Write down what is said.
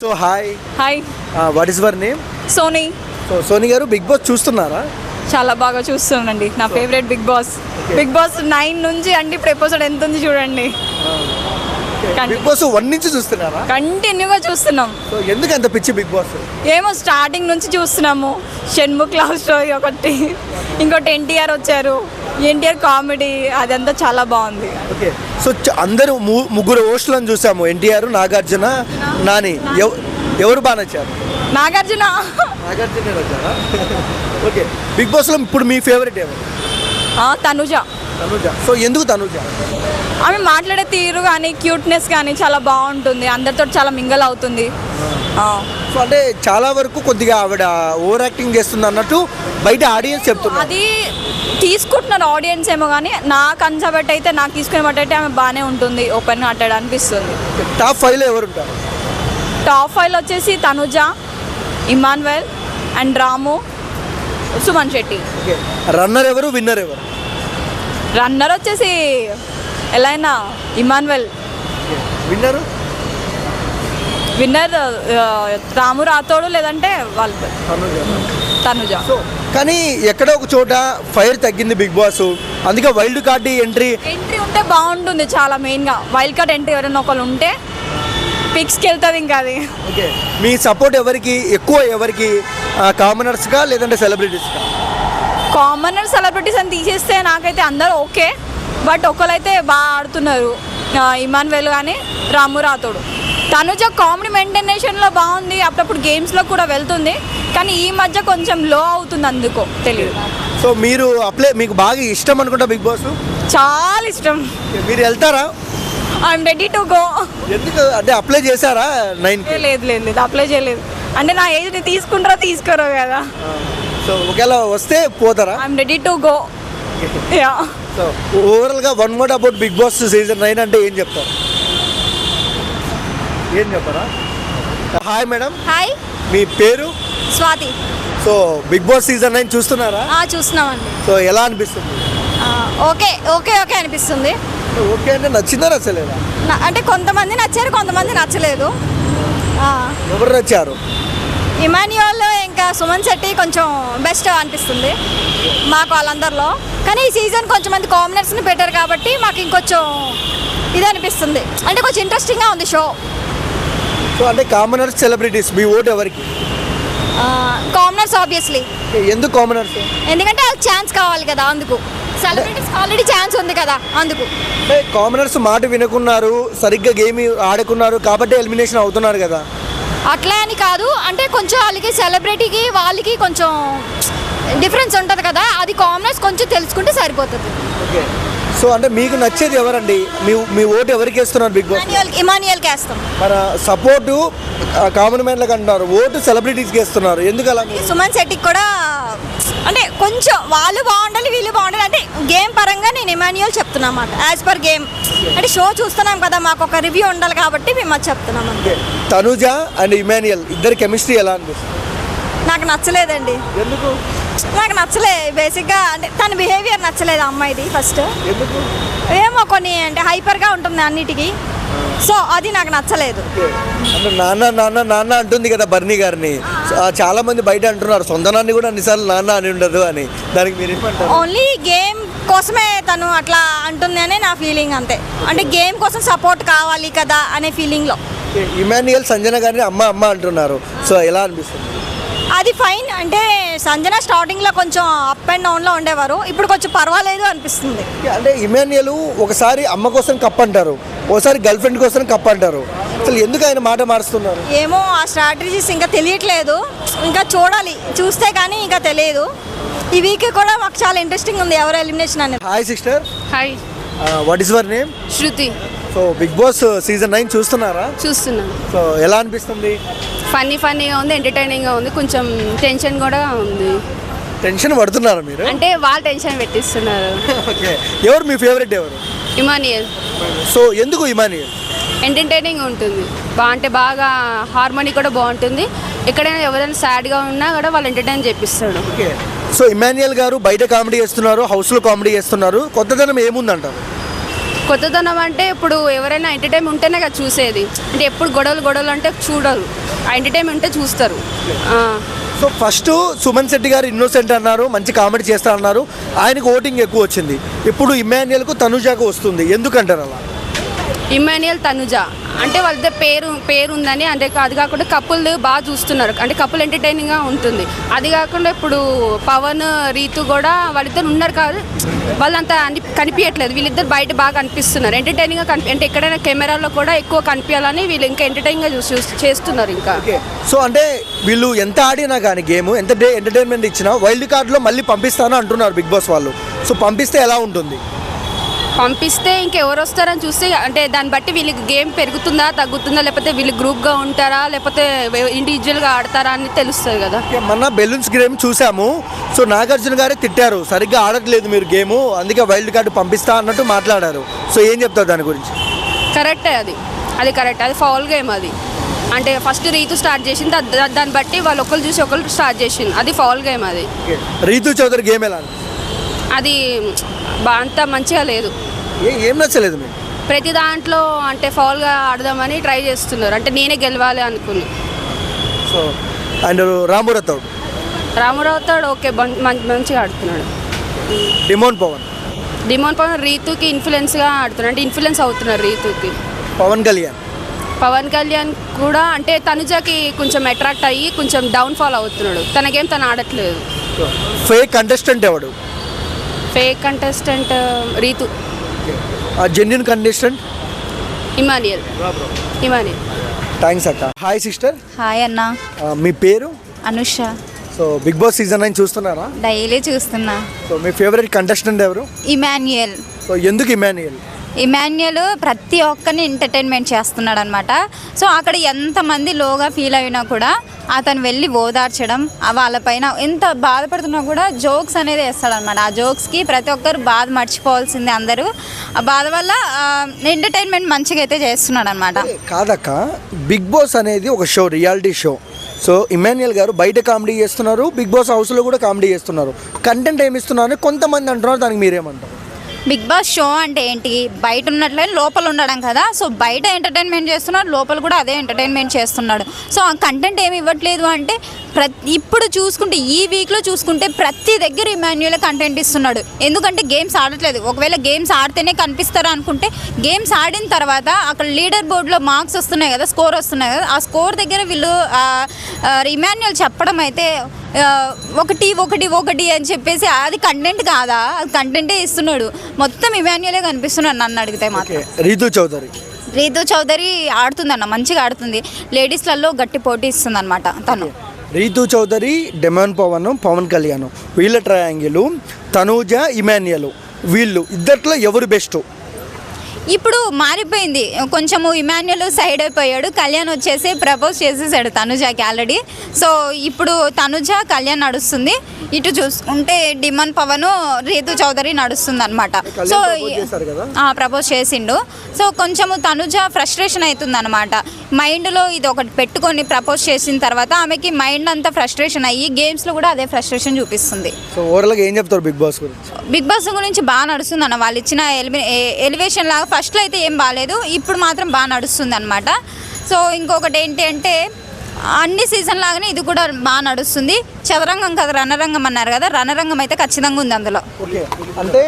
So hi hi what is your name? Sony. So Sony గారు Bigg Boss చూస్తున్నారా? చాలా బాగా చూస్తున్నానండి. నా favourite Bigg Boss. Bigg Boss 9 నుంచి అంటే ఇప్పుడు ఎపిసోడ్ ఎంత ఉంది చూడండి. బిగ్ బాస్ 1 నుంచి చూస్తున్నారా? కంటిన్యూగా చూస్తున్నాం. సో ఎందుకు అంత పిచ్చి బిగ్ బాస్? ఏమో స్టార్టింగ్ నుంచి చూస్తున్నాము. షణ్ముఖ్ లవ్ స్టోరీ ఒకటి, ఇంకోటి ఎన్టీఆర్ వచ్చారు. ఎన్టీఆర్ కామెడీ అదంతా చాలా బాగుంది. ఓకే, సో అందరూ ముగ్గురు హోస్టులను చూసాము, ఎన్టీఆర్, నాగార్జున, నాని. ఎవరు బాగా నచ్చారు? నాగార్జున. నాగార్జున నచ్చారా? ఓకే, బిగ్ బాస్లో ఇప్పుడు మీ ఫేవరెట్ ఎవరు? తనుజ. తనుజ. సో ఎందుకు తనుజ? ఆమె మాట్లాడే తీరు కానీ క్యూట్నెస్ కానీ చాలా బాగుంటుంది. అందరితో చాలా మింగల్ అవుతుంది. సో అంటే చాలా వరకు కొద్దిగా ఆవిడ ఓవర్ యాక్టింగ్ చేస్తుంది అన్నట్టు బయట ఆడియన్స్ చెప్తున్నారు. అది తీసుకుంటున్నారు ఆడియన్స్ ఏమో, కానీ నాకు కన్సర్వేట్ అయితే, నాకు తీసుకునే బట్టి అయితే ఆమె బాగానే ఉంటుంది. ఓపెన్ హార్టెడ్ అనిపిస్తుంది. టాప్ 5లో ఎవరు ఉంటారు? టాప్ 5 వచ్చేసి Tanuja, Emmanuel and Ramu, Suman Shetty. Runner ఎవరు, విన్నర్ ఎవరు? రన్నర్ వచ్చేసి ఎలా అయినా ఇమాన్యుయల్. విన్నరు? విన్నర్ రాము రాతోడు, లేదంటే వాళ్ళు తనుజ. సో కానీ ఎక్కడో ఒక చోట ఫైర్ తగ్గింది బిగ్ బాస్, అందుకే వైల్డ్ కార్డ్ ఎంట్రీ ఉంటే బాగుంటుంది. చాలా మెయిన్గా వైల్డ్ కార్డ్ ఎంట్రీ ఎవరైనా ఒకళ్ళు ఉంటే పిక్స్కి వెళ్తుంది. ఇంకా అది ఓకే, మీ సపోర్ట్ ఎవరికి ఎక్కువ? ఎవరికి, కామనర్స్గా లేదంటే సెలబ్రిటీస్గా? కామనర్ సెలబ్రిటీస్ అని తీసేస్తే నాకైతే అందరూ ఓకే, బట్ ఒకళ్ళైతే బాగా ఆడుతున్నారు. ఇమాన్యుయల్ కానీ రాము రాతోడు. తనుజ కామెడీ మెయింటైనేషన్లో బాగుంది, అప్పుడప్పుడు గేమ్స్లో కూడా వెళ్తుంది, కానీ ఈ మధ్య కొంచెం లో అవుతుంది, అందుకో తెలియదు. సో మీరు మీకు బాగా ఇష్టం అనుకుంటా బిగ్ బాస్? చాలా ఇష్టం. మీరు వెళ్తారా? I'm ready to go. ఎందుకు అంటే అప్లై చేశారా 9కి? లేదు లేదు లేదు, అప్లై చేయలేదు. అంటే నా ఏజ్ని తీసుకుంటారో తీసుకోరో కదా. సో ఒకవేళ వస్తే పోతారా? I'm ready to go. Yeah. So ఓవరాల్గా one word about Bigg Boss season 9 అంటే ఏం చెప్తారు? ఏం చెప్పారా? Hi madam. హాయ్, మీ పేరు? Swathi. So Bigg Boss season 9 చూస్తున్నారా? చూస్తున్నామండి. సో ఎలా అనిపిస్తుంది? ఓకే ఓకే ఓకే అనిపిస్తుంది. ఓకే అంటే నచ్చిందా నచ్చలేదా? అంటే కొంతమంది నచ్చారు, కొంతమంది నచ్చలేదు. ఎవరు నచ్చారు? ఇమాన్యుయల్ ఇంకా సుమన్ శెట్టి కొంచెం బెస్ట్ అనిపిస్తుంది మాకు వాళ్ళందరిలో. కానీ ఈ సీజన్ కొంచెం మంది కామనర్స్ని పెట్టారు కాబట్టి మాకు ఇంకొంచెం ఇది అనిపిస్తుంది, అంటే కొంచెం ఇంట్రెస్టింగ్గా ఉంది షో. సో అంటే కామనర్స్, సెలబ్రిటీస్, మీ ఓటు ఎవరికి? Commoners obviously. ఎందుకు కామనర్స్? ఎందుకంటే వాళ్ళకి ఛాన్స్ కావాలి కదా, అందుకు. సెలబ్రిటీస్ ఆల్రెడీ ఛాన్స్ ఉంది కదా, అందుకు. అంటే కామనర్స్ మాట వినుకున్నారు, సరిగ్గా గేమ్ ఆడుకున్నారు కాబట్టి ఎలిమినేషన్ అవుతున్నారు కదా. అట్లా అని కాదు, అంటే కొంచెం వాళ్ళకి సెలబ్రిటీకి వాళ్ళకి కొంచెం డిఫరెన్స్ ఉంటుంది కదా, అది కామనర్స్ కొంచెం తెలుసుకుంటే సరిపోతుంది. ఓకే, సో అంటే మీకు నచ్చేది ఎవరండి? మీ ఓటు ఎవరికి వేస్తున్నారు బిగ్ బాస్? ఇమాన్యుయల్కి వేస్తాం. మన సపోర్టు కామన్ మ్యాన్లకు అంటున్నారు, ఓటు సెలబ్రిటీస్కి వేస్తున్నారు, ఎందుకు అలా? సుమన్ శెట్టికి కూడా అంటే కొంచెం వాళ్ళు బాగుండాలి, వీళ్ళు బాగుండాలి, అంటే గేమ్ పరంగా నేను ఇమాన్యుయల్ చెప్తున్నా అన్నమాట. యాజ్ పర్ గేమ్ అంటే షో చూస్తున్నాం కదా, మాకు ఒక రివ్యూ ఉండాలి కాబట్టి మేము అది చెప్తున్నాం. తనుజ అండ్ ఇమాన్యుయల్ ఇద్దరు కెమిస్ట్రీ ఎలా అనిపిస్తుంది? నాకు నచ్చలేదండి. ఎందుకు? నాకు నచ్చలే బేసిక్గా, అంటే తన బిహేవియర్ నచ్చలేదు అమ్మాయిది ఫస్ట్. ఎందుకు? ఏమో కొన్ని అంటే హైపర్గా ఉంటుంది అన్నిటికీ, సో అది నాకు నచ్చలేదు. అంటే నాన్న నాన్న నాన్న అంటుంది కదా బర్నీ గారిని, చాలా మంది బయట అంటున్నారు సొంత నాన్ని కూడా అన్నిసార్లు నాన్న అని ఉండదు అని, దానికి మీరు ఏమంటారు? ఓన్లీ గేమ్ కోసమే తను అట్లా అంటుంది అనే నా ఫీలింగ్, అంతే. అంటే గేమ్ కోసం సపోర్ట్ కావాలి కదా అనే ఫీలింగ్లో. ఇమాన్యుయల్ సంజన గారిని అమ్మ అమ్మ అంటున్నారు, సో ఎలా అనిపిస్తుంది? అది ఫైన్. అంటే సంజన స్టార్టింగ్లో కొంచెం అప్ అండ్ డౌన్లో ఉండేవారు, ఇప్పుడు కొంచెం పర్వాలేదు అనిపిస్తుంది. అంటే ఇమాన్యుయల్ ఒకసారి అమ్మ కోసం కప్ అంటారు, ఒకసారి గర్ల్ ఫ్రెండ్ కోసం కప్ అంటారు, అసలు ఎందుకు ఆయన మాట మారుస్తున్నారు? ఏమో ఆ స్ట్రాటజీస్ ఇంకా తెలియట్లేదు, ఇంకా చూడాలి, చూస్తే కానీ ఇంకా తెలియదు. ఈ వీక్ కూడా మాకు చాలా ఇంట్రెస్టింగ్ ఉంది ఎవరు ఎలిమినేషన్ అనేది. Hi sister. Hi, what is your name? Shruti. So Bigg Boss season 9 చూస్తున్నారా? చూస్తున్నాను. సో ఎలా అనిపిస్తుంది? ఫన్నీగా ఉంది, ఎంటర్టైనింగ్గా ఉంది, కొంచెం టెన్షన్ కూడా ఉంది. టెన్షన్ పడుతున్నారా మీరు? అంటే వాళ్ళు టెన్షన్ పెట్టిస్తున్నారు. ఓకే, ఎవరు మీ ఫేవరెట్ ఎవరు? ఇమాన్యుయల్. సో ఎందుకు ఇమాన్యుయల్? ఎంటర్టైనింగ్ ఉంటుంది, అంటే బాగా హార్మోనీ కూడా బాగుంటుంది. ఎక్కడైనా ఎవరైనా సాడ్గా ఉన్నా కూడా వాళ్ళు ఎంటర్టైన్ చేపిస్తాడు. ఓకే, సో ఇమాన్యుయల్ గారు బయట కామెడీ చేస్తున్నారు, హౌస్లో కామెడీ చేస్తున్నారు, కొత్తదనం ఏముందంటారు? కొత్తదనం అంటే ఇప్పుడు ఎవరైనా ఎంటర్టైన్మెంట్ ఉంటేనే కదా చూసేది. అంటే ఎప్పుడు గొడవలు అంటే చూడరు, ఆ ఎంటర్టైన్మెంట్ ఉంటే చూస్తారు. సో ఫస్ట్ సుమన్ శెట్టి గారు ఇన్నోసెంట్ అన్నారు, మంచి కామెడీ చేస్తా అన్నారు, ఆయనకు ఓటింగ్ ఎక్కువ వచ్చింది. ఇప్పుడు ఇమాన్యుయల్కు తనుజాకు వస్తుంది, ఎందుకంటారు అలా? ఇమాన్యుయల్ తనుజ అంటే వాళ్ళిద్దరు పేరు ఉందని, అంటే అది కాకుండా కపుల్ బాగా చూస్తున్నారు, అంటే కపుల్ ఎంటర్టైనింగ్గా ఉంటుంది. అది కాకుండా ఇప్పుడు పవన్ రీతు కూడా వాళ్ళిద్దరు ఉన్నారు కాదు, వాళ్ళంతా కనిపించట్లేదు, వీళ్ళిద్దరు బయట బాగా కనిపిస్తున్నారు, ఎంటర్టైనింగ్గా అంటే ఎక్కడైనా కెమెరాలో కూడా ఎక్కువ కనిపించాలని వీళ్ళు ఇంకా ఎంటర్టైనింగ్గా చేస్తున్నారు ఇంకా. సో అంటే వీళ్ళు ఎంత ఆడినా కానీ గేమ్ ఎంత ఎంటర్టైన్మెంట్ ఇచ్చినా వైల్డ్ కార్డ్లో మళ్ళీ పంపిస్తాను అంటున్నారు బిగ్ బాస్ వాళ్ళు. సో పంపిస్తే ఎలా ఉంటుంది? పంపిస్తే ఇంకెవరు వస్తారని చూస్తే, అంటే దాన్ని బట్టి వీళ్ళకి గేమ్ పెరుగుతుందా తగ్గుతుందా, లేకపోతే వీళ్ళు గ్రూప్గా ఉంటారా లేకపోతే ఇండివిజువల్గా ఆడతారా అని తెలుస్తుంది కదా. మొన్న బెలూన్స్ గేమ్ చూసాము, సో నాగార్జున గారే తిట్టారు, సరిగ్గా ఆడట్లేదు మీరు గేము, అందుకే వైల్డ్ కార్డు పంపిస్తా అన్నట్టు మాట్లాడారు. సో ఏం చెప్తారు దాని గురించి? కరెక్టే, అది కరెక్ట్, అది ఫౌల్ గేమ్ అది. అంటే ఫస్ట్ రీతు స్టార్ట్ చేసింది, దాన్ని బట్టి వాళ్ళు ఒకరు చూసి ఒకరు స్టార్ట్ చేసింది, అది ఫౌల్ గేమ్ అది. రీతు చౌదరి గేమ్ ఎలా? అది అంత మంచిగా లేదు. ఏం నచ్చలేదు మీకు? ప్రతి దాంట్లో అంటే ఫౌల్గా ఆడదామని ట్రై చేస్తున్నారు, అంటే నేనే గెలవాలి అనుకున్నా. సో అండ్ రామూరాథోడ్ ఓకే, మంచిగా ఆడుతున్నాడు. డిమోన్ పవన్ రీతుకి ఇన్ఫ్లుయెన్స్గా ఆడుతున్నాడు, అంటే ఇన్ఫ్లుయెన్స్ అవుతున్నారు రీతుకి. పవన్ కళ్యాణ్ కూడా అంటే తనుజకి కొంచెం అట్రాక్ట్ అయ్యి కొంచెం డౌన్ఫాల్ అవుతున్నాడు, తనకేం తను ఆడట్లేదు. ఫేక్ కంటెస్టెంట్ ఎవడు? Fake contestant Rithu. Genuine contestant Emmanuel. Thanks అక్క. Hi sister. హాయ్ అన్న. మీ పేరు? Anusha. So Bigg Boss season 9 చూస్తున్నారా? డైలీ చూస్తున్నా. సో మీ ఫేవరెట్ కంటెస్టెంట్ ఎవరు? ఇమాన్యుయల్. సో ఎందుకు ఇమాన్యుయల్ ప్రతి ఒక్కరిని ఎంటర్టైన్మెంట్ చేస్తున్నాడు అనమాట. సో అక్కడ ఎంతమంది లోగా ఫీల్ అయినా కూడా అతను వెళ్ళి ఓదార్చడం, వాళ్ళపైన ఎంత బాధపడుతున్నా కూడా జోక్స్ అనేది వేస్తాడనమాట. ఆ జోక్స్కి ప్రతి ఒక్కరు బాధ మర్చిపోవాల్సిందే అందరూ. ఆ బాధ వల్ల ఎంటర్టైన్మెంట్ మంచిగా అయితే చేస్తున్నాడు అనమాట. కాదక్క, బిగ్ బాస్ అనేది ఒక show, reality show. So Emmanuel గారు బయట కామెడీ చేస్తున్నారు, బిగ్ బాస్ హౌస్లో కూడా కామెడీ చేస్తున్నారు, కంటెంట్ ఏమి ఇస్తున్నారు కొంతమంది అంటున్నారు, దానికి మీరేమంటారు? బిగ్ బాస్ షో అంటే ఏంటి, బయట ఉన్నట్లే లోపల ఉండడం కదా. సో బయట ఎంటర్టైన్మెంట్ చేస్తున్నాడు, లోపల కూడా అదే ఎంటర్టైన్మెంట్ చేస్తున్నాడు. సో ఆ కంటెంట్ ఏమి ఇవ్వట్లేదు అంటే ఇప్పుడు చూసుకుంటే ఈ వీక్లో చూసుకుంటే ప్రతి దగ్గర ఇమాన్యుయల్ కంటెంట్ ఇస్తున్నాడు. ఎందుకంటే గేమ్స్ ఆడట్లేదు, ఒకవేళ గేమ్స్ ఆడితేనే కనిపిస్తారా అనుకుంటే గేమ్స్ ఆడిన తర్వాత అక్కడ లీడర్ బోర్డులో మార్క్స్ వస్తున్నాయి కదా, స్కోర్ వస్తున్నాయి కదా, ఆ స్కోర్ దగ్గర వీళ్ళు ఇమాన్యుయల్ చెప్పడం అయితే 1 అని చెప్పేసి అది కంటెంట్ కాదా, అది కంటెంటే ఇస్తున్నాడు. మొత్తం ఇమాన్యుయలే కనిపిస్తున్నాడు నన్ను అడిగితే మాత్రం. రీతు చౌదరి ఆడుతుందన్న, మంచిగా ఆడుతుంది, లేడీస్లలో గట్టి పోటీ ఇస్తుంది అనమాట తను. రీతు చౌదరి, డిమోన్ పవన్ కళ్యాణ్, వీళ్ళ ట్రయాంగిల్, తనూజ, ఇమాన్యుయల్, వీళ్ళు ఇద్దట్లో ఎవరు బెస్ట్? ఇప్పుడు మారిపోయింది కొంచెము, ఇమాన్యుయల్ సైడ్ అయిపోయాడు, కళ్యాణ్ వచ్చేసి ప్రపోజ్ చేసేసాడు తనుజాకి ఆల్రెడీ. సో ఇప్పుడు తనుజ కళ్యాణ్ నడుస్తుంది, ఇటు చూసుకుంటే డిమన్ పవన్ రీతు చౌదరి నడుస్తుంది అనమాట. సో ప్రపోజ్ చేసిండు. సో కొంచెము తనుజ ఫ్రస్ట్రేషన్ అవుతుంది అనమాట, మైండ్లో ఇది ఒకటి పెట్టుకొని ప్రపోజ్ చేసిన తర్వాత ఆమెకి మైండ్ అంతా ఫ్రస్ట్రేషన్ అయ్యి గేమ్స్లో కూడా అదే ఫ్రస్ట్రేషన్ చూపిస్తుంది. సో ఓవరాల్గా ఏం చెప్తారు బిగ్ బాస్ గురించి? బిగ్ బాస్ గురించి బాగా నడుస్తుంది అన్న, వాళ్ళు ఇచ్చిన ఎలివేషన్ లాగా ఫస్ట్లో అయితే ఏం బాగాలేదు, ఇప్పుడు మాత్రం బాగా నడుస్తుంది అనమాట. సో ఇంకొకటి ఏంటి అంటే అన్ని సీజన్ లాగానే ఇది కూడా బాగా నడుస్తుంది. చదరంగం కదా రణరంగం అన్నారు కదా, రణరంగం అయితే ఖచ్చితంగా ఉంది అందులో. అంటే